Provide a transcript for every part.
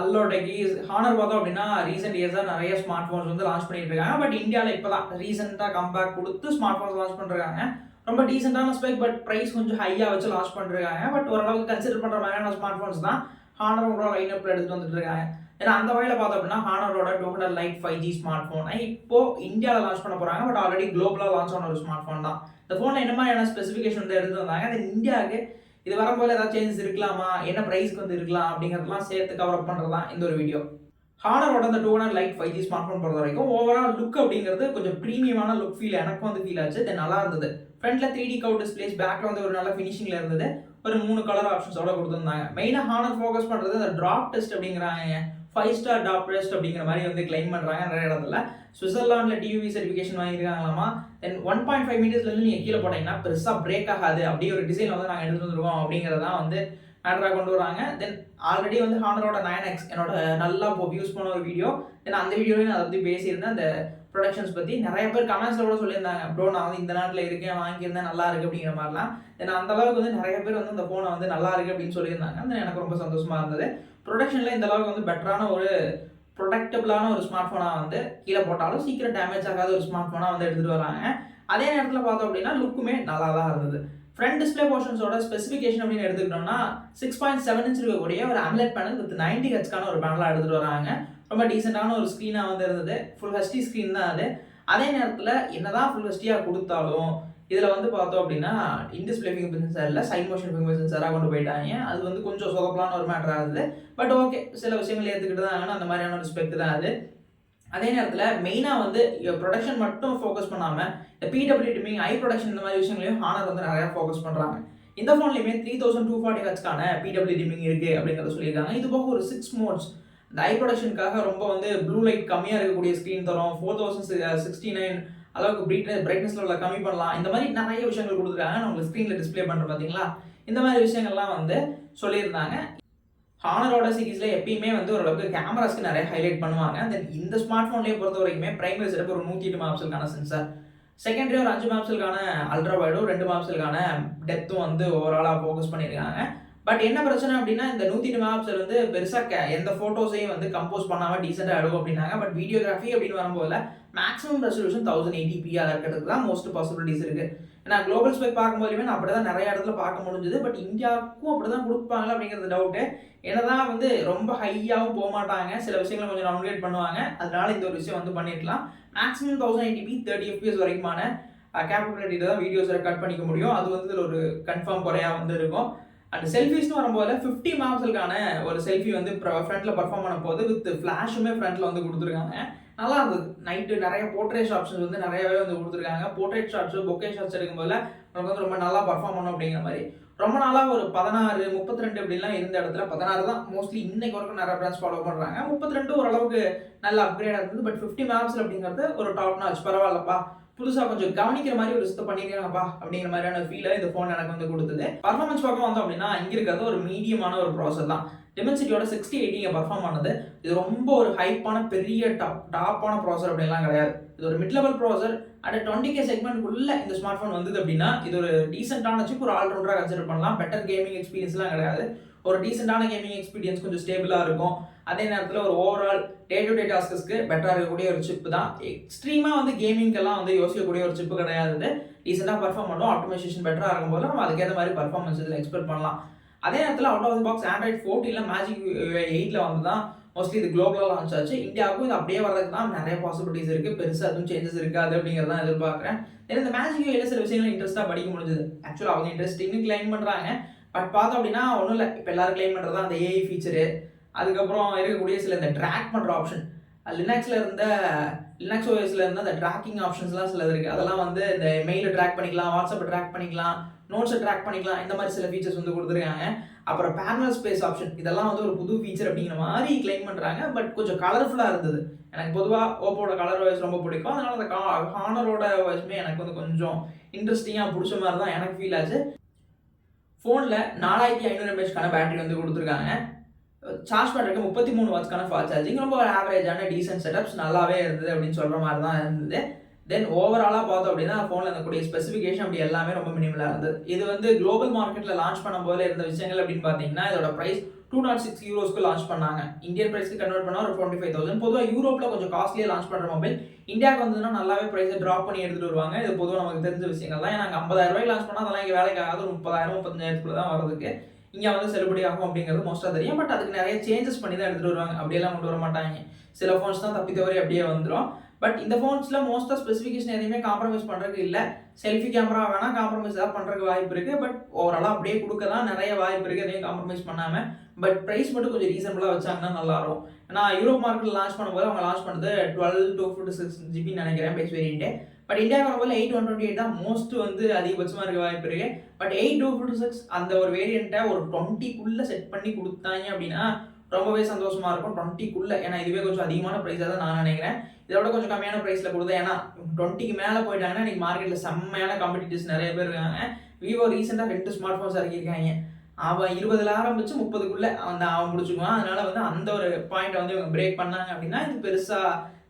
Hello techies. Honour பார்த்தோம் அப்படின்னா recent இயர்ஸாக நிறைய ஸ்மார்ட் ஃபோன்ஸ் வந்து லான்ச் பண்ணிட்டு இருக்காங்க. பட் இந்தியாவில் இப்போ தான் ரீசெண்டாக கம்பேக் கொடுத்து ஸ்மார்ட் ஃபோன்ஸ் லான்ச் பண்ணிருக்காங்க. ரொம்ப டீசெண்டான ஸ்பெக், பட் ப்ரைஸ் கொஞ்சம் ஹையாக வச்சு லான்ச் பண்ணிருக்காங்க. பட் ஓரளவுக்கு கன்சிடர் பண்ணுற மாதிரியான ஸ்மார்ட் ஃபோன்ஸ் தான் ஹானரோட லைன் அப்பில் எடுத்துட்டு வந்துட்டு இருக்காங்க. ஏன்னா அந்த வகையில் பார்த்தோம் அப்படின்னா ஹானரோட 200 லைட் 5G ஸ்மார்ட் ஃபோனை இப்போ இந்தியாவில் லான்ச் பண்ண போகிறாங்க. பட் ஆல்ரெடி குளோபலாக லான்ச் ஆன ஒரு ஸ்மார்ட் ஃபோன் தான். இந்த ஃபோனில் என்ன மாதிரியான ஸ்பெசிஃபிகேஷன் வந்து எடுத்து வந்தாங்க, அது இந்தியாவுக்கு இது வரும்போது ஏதாவது சேஞ்சஸ் இருக்கலாமா, என்ன ப்ரைஸ்க்கு வந்து இருக்கலாம் அப்படிங்கிறதுலாம் சேர்த்து கவர் அப் பண்ணுறது தான் இந்த ஒரு வீடியோ. ஹானரோட அந்த 200 லைட் 5G ஸ்மார்ட் ஃபோன் பொறுத்த வரைக்கும் ஓவரால் லுக் அப்படிங்கிறது கொஞ்சம் ப்ரீமியமான லுக் ஃபீல் எனக்கு வந்து ஃபீல் ஆச்சு. தென் நல்லா இருந்தது. ஃப்ரண்ட்ல 3D கவ் டிஸ்பிளேஸ், பேக்ல வந்து ஒரு நல்ல ஃபினிஷிங்ல இருந்தது. ஒரு 3 கலர் ஆப்ஷன்ஸோட கொடுத்துருந்தாங்க. மெயினாக ஹானர் ஃபோக்கஸ் பண்ணுறது அந்த ட்ராப் டெஸ்ட் அப்படிங்கிறாங்க. 5 ஸ்டார் டாப் டெஸ்ட் அப்படிங்கிற மாதிரி வந்து கிளைம் பண்ணுறாங்க நிறைய இடத்துல. சுவிட்சர்லாண்டில் டியூவி சர்டிஃபிகேஷன் வாங்கியிருக்காங்களாமா. தென் 1.5 மீட்டர்ஸ்லேருந்து நீங்கள் கீழே போட்டீங்கன்னா பெருசாக பிரேக் ஆகாது, அப்படியே ஒரு டிசைன் வந்து நாங்கள் எடுத்துகிட்டு வந்துருக்கோம் அப்படிங்கிறதான் வந்து மேட்டராக கொண்டு வராங்க. தென் ஆல்ரெடி வந்து ஹானரோட 9X என்னோட நல்லா வியூஸ் பண்ண ஒரு வீடியோ. தென் அந்த வீடியோலையும் நான் அதை பற்றி பேசியிருந்தேன். அந்த ப்ரொடக்ஷன்ஸ் பற்றி நிறைய பேர் கமெண்ட்ஸில் கூட சொல்லியிருந்தாங்க, ப்ரோ நான் வந்து இந்த நாட்டில் இருக்கேன், வாங்கியிருந்தேன், நல்லா இருக்குது அப்படிங்கிற மாதிரிலாம். தென் அந்த அளவுக்கு வந்து நிறைய பேர் வந்து இந்த ஃபோனை வந்து நல்லா இருக்குது அப்படின்னு சொல்லியிருந்தாங்க. தென் எனக்கு ரொம்ப சந்தோஷமாக இருந்தது. ப்ரொடக்ஷனில் இந்த அளவுக்கு வந்து பெட்டரான ஒரு ப்ரொடக்டபிளான ஒரு ஸ்மார்ட் ஃபோனாக வந்து கீழே போட்டாலும் சீக்கிரம் டேமேஜ் ஆகாத ஒரு ஸ்மார்ட் ஃபோனாக வந்து எடுத்துகிட்டு வராங்க. அதே நேரத்தில் பார்த்தோம் அப்படின்னா லுக்குமே நல்லா தான் இருந்தது. ஃப்ரண்ட் டிஸ்பிளே போர்ஷன்ஸோட ஸ்பெசிஃபிகேஷன் அப்படின்னு எடுத்துக்கிட்டோம்னா 6.7 இன்ச் இருக்கக்கூடிய ஒரு AMOLED பேனல் வித் 90 ஹெச்க்கான ஒரு பேனலாக எடுத்துகிட்டு வராங்க. ரொம்ப டீசெண்டான ஒரு ஸ்க்ரீனாக வந்து இருந்தது. ஃபுல் ஹெச்டி ஸ்க்ரீன் தான் அது. அதே நேரத்தில் என்னதான் ஃபுல் ஹெச்டியாக கொடுத்தாலும் இதில் வந்து பார்த்தோம் அப்படின்னா இன்டிஸ்பிளே ஃபிங்கர் சென்சார் இல்லை, சைட் மோஷன் ஃபிங்கர் சென்சாராக கொண்டு போயிட்டாங்க. அது வந்து கொஞ்சம் சொதப்பலான ஒரு மேட்டர் ஆகுது. பட் ஓகே, சில விஷயங்கள் ஏற்றுக்கிட்டு தான் அந்த மாதிரியான ஒரு ஸ்பெக்ட் தான் அது. அதே நேரத்தில் மெயினாக வந்து ப்ரொடக்ஷன் மட்டும் ஃபோக்கஸ் பண்ணாமல் இந்த பிடபிள்யூ டிமிங், ஐ ப்ரொடக்ஷன் இந்த மாதிரி விஷயங்களையும் ஹானர் வந்து நிறையா ஃபோக்கஸ் பண்ணுறாங்க. இந்த ஃபோன்லையுமே 3240 ஹெச்க்கான பிடபிள்யூ டிமிங் இருக்குது அப்படிங்கிறத சொல்லியிருக்காங்க. இது போக ஒரு 6 மோட்ஸ் இந்த ஐ ப்ரொடக்ஷனுக்காக ரொம்ப வந்து ப்ளூ லைட் கம்மியாக இருக்கக்கூடிய ஸ்க்ரீன் தரும். 4069 அளவுக்கு பிரைட்னஸ் லெவலில் கம்மி பண்ணலாம். இந்த மாதிரி நிறைய விஷயங்கள் கொடுத்துருக்காங்க. நான் உங்களுக்கு ஸ்க்ரீனில் டிஸ்பிளே பண்ணுறேன் பார்த்தீங்களா, இந்த மாதிரி விஷயங்கள்லாம் வந்து சொல்லியிருந்தாங்க. ஹானரோட சீரீஸில் எப்பயுமே வந்து ஓரளவுக்கு கேமராஸ்க்கு நிறைய ஹைலைட் பண்ணுவாங்க. தென் இந்த ஸ்மார்ட் ஃபோன்லேயே பொறுத்த வரைக்குமே பிரைமரி செட்டப் ஒரு 108 மெகாபிக்சலுக்கான சென்சார், செகண்டரி ஒரு 5 மெகாபிக்சலுக்கான அல்ட்ரா வைடும், 2 மெகாபிக்சலுக்கான டெப்த்தும் வந்து ஓவராலாக ஃபோக்கஸ் பண்ணியிருக்காங்க. பட் என்ன பிரச்சனை அப்படின்னா இந்த 108 மெகாபிக்சல் வந்து பெருசாக எந்த ஃபோட்டோஸையும் வந்து கம்போஸ் பண்ணாமல் டீசெண்டாக எடுக்கும் அப்படின்னாங்க. பட் வீடியோகிராஃபி அப்படின்னு வரும்போது மேக்ஸிமம் ரெசல்யூஷன் 1080p இருக்கிறதுக்கு தான் மோஸ்ட் பாசிபிலிட்டிஸ் இருக்குது. ஏன்னா குளோபல் ஸ்பெக் பார்க்கும்போதுமே நான் அப்படி தான் நிறைய இடத்துல பார்க்க முடிஞ்சுது. பட் இந்தியாவுக்கும் அப்படி தான் கொடுப்பாங்களா அப்படிங்கிறது டவுட்டு. என்னதான் வந்து ரொம்ப ஹையாகவும் போக மாட்டாங்க, சில விஷயங்களை கொஞ்சம் டவுன்கிரேட் பண்ணுவாங்க. அதனால இந்த ஒரு விஷயம் வந்து பண்ணியிருக்கலாம். மேக்ஸிமம் 1080p 30 fps வரைக்குமான கேப்பபிலிட்டி தான் வீடியோஸ் ரெக்கார்ட் பண்ணிக்க முடியும். அது வந்து இதில் ஒரு கன்ஃபார்ம் குறையாக வந்து இருக்கும். அண்ட் செல்ஃபிஸ்னு வரும்போது 50 மெகாபிக்சலுக்கான ஒரு செல்ஃபி வந்து ஃப்ரண்ட்டில் பர்ஃபார்ம் பண்ண போது வித் ஃப்ளாஷுமே ஃப்ரண்ட்டில் வந்து கொடுத்துருக்காங்க. நல்லா இருந்தது. நைட்டு நிறைய போர்ட்ரேட் ஆப்ஷன்ஸ் வந்து நிறையவே வந்து கொடுத்துருக்காங்க. போர்ட்ரேட் ஷாட்ஸு, பொக்கே ஷாட்ஸ் எடுக்கும்போது நமக்கு வந்து ரொம்ப நல்லா பர்ஃபார்ம் பண்ணும் அப்படிங்கிற மாதிரி. ரொம்ப நாளாக ஒரு 16, 32 அப்படின்லாம் இருந்த இடத்துல 16 தான் மோஸ்ட்லி இன்னைக்கு வரைக்கும் நிறைய பிராண்ட்ஸ் ஃபாலோ பண்ணுறாங்க. 32 ஓரளவுக்கு நல்ல அப்கிரேடாக இருந்தது. பட் 50 மெகாபிக்சல் அப்படிங்கிறது ஒரு டாப் நாச், பரவாயில்லப்பா, புதுசாக கொஞ்சம் கவனிக்கிற மாதிரி ஒரு விஷயத்தை பண்ணியிருக்காங்கப்பா அப்படிங்கிற மாதிரியான ஃபீலை இந்த ஃபோன் எனக்கு வந்து கொடுத்தது. பர்ஃபார்மன்ஸ் பக்கம் வந்தோம் அப்படின்னா இங்கே இருக்கிறது ஒரு மீடியமான ஒரு ப்ராசர் தான். டிமென்சிட்டியோட 6080 இங்கே பர்ஃபார்ம் ஆனது. இது ரொம்ப ஒரு ஹைப்பான பெரிய டாப்பான ப்ராசர் அப்படின்லாம் கிடையாது. இது ஒரு மிட் லெவல் ப்ராசர். அட் 20K செக்மெண்ட்குள்ள இந்த ஸ்மார்ட் ஃபோன் வந்தது அப்படின்னா இது ஒரு டீசெண்டான சிப், ஒரு ஆல்ரவுண்டராக கன்சிடர் பண்ணலாம். பெட்டர் கேமிங் எக்ஸ்பீரியன்ஸ்லாம் கிடையாது. ஒரு டீசெண்டான கேமிங் எக்ஸ்பீரியன்ஸ், கொஞ்சம் ஸ்டேபிளாக இருக்கும். அதே நேரத்தில் ஒரு overall day to day task பெட்டராக இருக்கக்கூடிய ஒரு சிப்பு தான். எக்ஸ்ட்ரீமாக வந்து கேமிங்கெல்லாம் வந்து யோசிக்கக்கூடிய ஒரு சிப்பு கிடையாது. டீசெண்டாக பர்ஃபார்ம் பண்ணும். ஆட்டோமேஷன் பெட்டராக இருக்கும்போது நம்ம அதுக்கேற்ற மாதிரி பர்ஃபார்மன்ஸ் இதில் எக்ஸ்பெக்ட் பண்ணலாம். அதே நேரத்தில் out of the box Android 14 MagicOS வந்து தான் மோஸ்ட்லி இது குளோபலாக லான்ச் ஆச்சு. இந்தியாவுக்கும் இது அப்படியே வரதுக்கு தான் நிறைய பாசிபிலிட்டிஸ் இருக்குது. பெருசாக எதுவும் சேஞ்சஸ் இருக்காது அப்படிங்கிறது தான் எதிர்பார்க்குறேன். ஏன்னா இந்த MagicOS சில விஷயங்கள் இன்ட்ரெஸ்ட்டாக படிக்க முடிஞ்சது. ஆக்சுவலாக அவங்க இன்ட்ரெஸ்டிங்னு கிளைம் பண்ணுறாங்க. பட் பார்த்தோம் அப்படின்னா ஒன்றும் இல்லை, இப்போ எல்லாரும் கிளைம் பண்ணுறது அந்த ஏஐ ஃபீச்சரு, அதுக்கப்புறம் இருக்கக்கூடிய சில இந்த ட்ராக் பண்ணுற ஆப்ஷன், லினக்ஸ் ஓஎஸ்ல இருந்த அந்த ட்ராக்கிங் ஆப்ஷன்ஸ்லாம் சிலது இருக்குது. அதெல்லாம் வந்து இந்த மெயிலை ட்ராக் பண்ணிக்கலாம், வாட்ஸ்அப்பை ட்ராக் பண்ணிக்கலாம், நோட்ஸை ட்ராக் பண்ணிக்கலாம். இந்த மாதிரி சில ஃபீச்சர்ஸ் வந்து கொடுத்துருக்காங்க. அப்புறம் பேனல் ஸ்பேஸ் ஆப்ஷன், இதெல்லாம் வந்து ஒரு புது ஃபீச்சர் அப்படிங்கிற மாதிரி கிளைம் பண்ணுறாங்க. பட் கொஞ்சம் கலர்ஃபுல்லாக இருந்தது. எனக்கு பொதுவாக ஓப்போட கலர் வாய்ஸ் ரொம்ப பிடிக்கும். அதனால அந்த ஹானரோட வாய்ஸுமே எனக்கு வந்து கொஞ்சம் இன்ட்ரெஸ்டிங்காக பிடிச்ச மாதிரி தான் எனக்கு ஃபீல் ஆச்சு. ஃபோனில் 4500 mAhக்கான பேட்டரி வந்து கொடுத்துருக்காங்க. சார்ஜ் பண்ணுறதுக்கு 33 வாட்ஸ்க்கான ஃபாஸ்ட் சார்ஜிங். ரொம்ப ஒரு ஆவரேஜான டீசென்ட் செட்டப்ஸ், நல்லாவே இருந்தது அப்படின்னு சொல்கிற மாதிரி தான் இருந்தது. தென் ஓவராலாக பார்த்தோம் அப்படின்னா ஃபோனில் இருக்கக்கூடிய ஸ்பெசிஃபிகேஷன் அப்படி எல்லாமே ரொம்ப மினிமலாக இருந்தது. இது வந்து குளோபல் மார்க்கெட்டில் லான்ச் பண்ணும்போது இருந்த விஷயங்கள் அப்படின்னு பார்த்தீங்கன்னா இதோட ப்ரைஸ் 206 யூரோஸ்க்கு லான்ச் பண்ணாங்க. இந்தியன் பிரைஸ்க்கு கன்வெர்ட் பண்ணா ஒரு 25,000. பொதுவா யூரோப்ல கொஞ்சம் காஸ்ட்லியா லான்ச் பண்ற மொபைல் இந்தியாவுக்கு வந்ததுன்னா நல்லாவே பிரைஸை டிராப் பண்ணி எடுத்துட்டு வருவாங்க. இது பொதுவாக நமக்கு தெரிஞ்ச விஷயங்கள் தான். ஏன்னா 50,000 லான்ச் பண்ணா அதெல்லாம் இங்கே வேலைக்கு ஆகாது. 30,000 35,000 தான் வரதுக்கு இங்க வந்து செலிபிரிட்டி ஆகும் அப்படிங்கிறது மோஸ்டா தெரியும். பட் அதுக்கு நிறைய சேஞ்சஸ் பண்ணி தான் எடுத்துட்டு வருவாங்க. அப்படியெல்லாம் கொண்டு வர மாட்டாங்க. சில ஃபோன்ஸ் தான் தப்பி தவறி அப்படியே வந்துடும். பட் இந்த ஃபோன்ஸ்ல மோஸ்டா ஸ்பெசிஃபிகேஷன் எதையுமே காம்ப்ரமைஸ் பண்றதுக்கு இல்லை. செல்ஃபி கேமரா வேணா காம்ப்ரமைஸ் ஏதாவது பண்றதுக்கு வாய்ப்பு இருக்கு. பட் ஓவராலா அப்படியே கொடுக்க தான் நிறைய வாய்ப்பு இருக்கு. எதையும் காம்ப்ரமைஸ் பண்ணாம. பட் பிரைஸ் மட்டும் கொஞ்சம் ரீசனபிளா வச்சாங்கன்னா நல்லா இருக்கும். ஏன்னா யூரோப் மார்க்கெட் லான்ச் பண்ணும்போது அவங்க லான்ச் பண்ணது 12 256 GB நினைக்கிறேன் பேஸ் வேரியன்ட். பட் இந்தியாவுக்கு வரும்போது 8 128 தான் மோஸ்ட் வந்து அதிகபட்சமா இருக்க வாய்ப்பு இருக்கு. பட் 8 256 அந்த ஒரு வேரியண்ட்டை ஒரு 20க்குள்ள செட் பண்ணி கொடுத்தாங்க அப்படின்னா ரொம்பவே சந்தோஷமா இருக்கும். 20க்குள்ள, ஏன்னா இதுவே கொஞ்சம் அதிகமான பிரைஸா தான் நான் நினைக்கிறேன். இதோட கொஞ்சம் கம்மியான பிரைஸ்ல கொடுத்தா, ஏன்னா 20க்கு மேல போயிட்டாங்கன்னா இன்னைக்கு மார்க்கெட்ல செம்மையான காம்படிட்டர்ஸ் நிறைய பேர் இருக்காங்க. விவோ ரீசெண்டா 2 ஸ்மார்ட் போன்ஸ் இறக்கியிருக்காங்க. அவன் 20ல ஆரம்பிச்சு 30க்குள்ள அவன் முடிச்சுக்குவான். அதனால வந்து அந்த ஒரு பாயிண்ட் வந்து இவங்க பிரேக் பண்ணாங்க அப்படின்னா இது பெருசா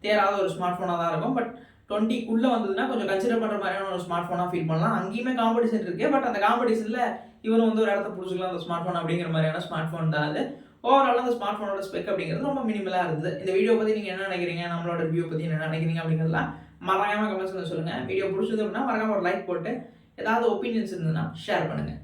தேராத ஒரு ஸ்மார்ட் போனா தான் இருக்கும். பட் 20க்குள்ள வந்ததுன்னா கொஞ்சம் கன்சிடர் பண்ற மாதிரியான ஒரு ஸ்மார்ட் போனா ஃபீல் பண்ணலாம். அங்கேயுமே காம்படிஷன் இருக்கு. பட் அந்த காம்படிஷன்ல இவன் வந்து ஒரு இடத்த பிடிச்சிக்கலாம் அந்த ஸ்மார்ட் போன் அப்படிங்கிற மாதிரியான ஸ்மார்ட் போன் தான் அது. ஓவரால் அந்த ஸ்மார்ட் போனோட ஸ்பெக் அப்படிங்கிறது ரொம்ப மினிமலா இருந்தது. இந்த வீடியோ பத்தி நீங்க என்ன நினைக்கிறீங்க, நம்மளோட ரிவ்யூ பத்தி என்ன நினைக்கிறீங்க அப்படிங்கிறதுலாம் மறக்காம கமெண்ட்ஸ்ல சொல்லுங்க. வீடியோ பிடிச்சது அப்படின்னா மறக்காம ஒரு லைக் போட்டு ஏதாவது ஒப்பீனியன்ஸ் இருந்ததுன்னா ஷேர் பண்ணுங்க.